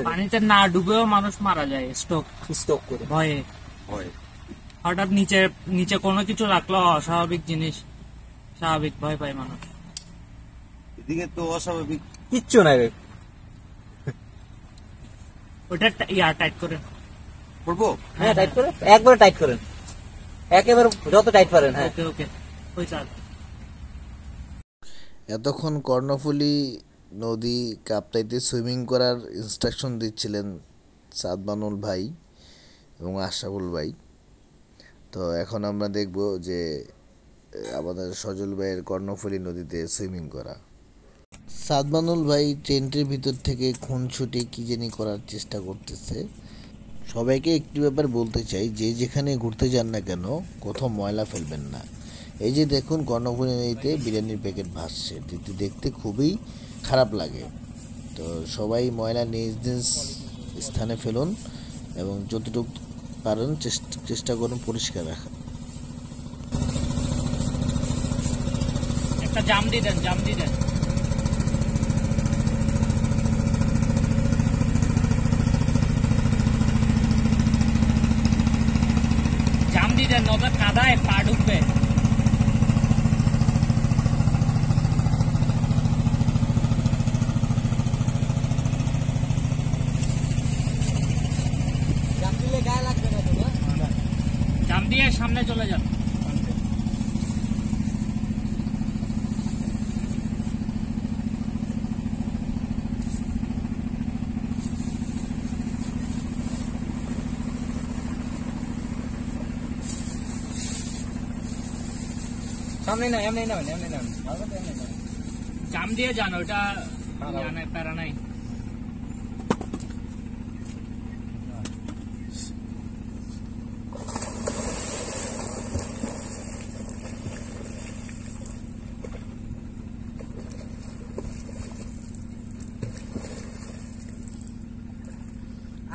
পানিতে না ডুবেও মানুষ মারা যায় স্ট্রোক করে ভয়ে। হঠাৎ নিচে নিচে কোনো কিছু রাখলো অস্বাভাবিক জিনিস, স্বাভাবিক ভয় পায় মানুষ। এদিকে তো অস্বাভাবিক কিচ্ছু নাই রে। ওটা টাইট করে করবো। হ্যাঁ টাইট করে, একবারে টাইট করেন, একেবারে যত টাইট পারেন। হ্যাঁ ওকে ওকে ওই স্যার। এতক্ষণ কর্ণফুলী নদী কাপ্তাইতে সুইমিং করার ইনস্ট্রাকশন দিচ্ছিলেন সাদমানুল ভাই এবং আশরাফুল ভাই। তো এখন আমরা দেখব যে আমাদের সজল ভাইয়ের কর্ণফুলী নদীতে সুইমিং করা। সাদমানুল ভাই টেন্টের ভিতর থেকে খুনছুটি কী জানি করার চেষ্টা করতেছে। সবাইকে একটি ব্যাপার বলতে চাই, যে যেখানে ঘুরতে যান না কেন কোথাও ময়লা ফেলবেন না। এই যে দেখুন কর্ণফুলী নদীতে বিরিয়ানির প্যাকেট ভাসছে, দেখতে খুবই খারাপ লাগে। তো সবাই ময়লা নিজ নিজ স্থানে ফেলুন এবং যতটুকু পারেন চেষ্টা করুন পরিষ্কার রাখা। একটা জাম দিয়ে দেন, জাম দিয়ে দেন। জাম দিয়ে দেন, নয়তো কাদায় পা ঢুকবে। জাম দিয়ে সামনে চলে যান। সামনে না, এমনি না, এমনি না, জাম দিয়ে যান, ওটা প্যারা নাই।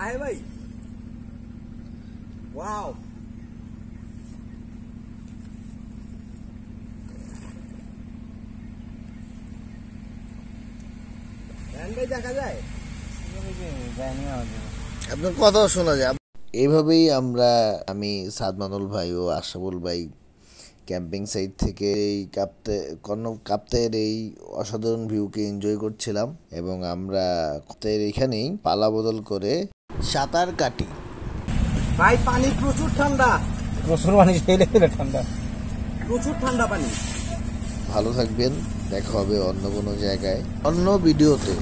আয় ভাই, ওয়াও দেখা যায়, আপনার কথাও শোনা যায়। এইভাবেই আমি সাদমানুল ভাই ও আশরাফুল ভাই ক্যাম্পিং সাইট থেকে এই কাপ্তাইয়ের এই অসাধারণ ভিউকে এনজয় করছিলাম এবং আমরা কাপ্তাইয়ের এখানেই পালা বদল করে সাঁতার কাটি। ভাই পানি প্রচুর ঠান্ডা, প্রচুর পানি, ঠান্ডা, প্রচুর ঠান্ডা পানি। ভালো থাকবেন, দেখা হবে অন্য কোনো জায়গায় অন্য ভিডিওতে।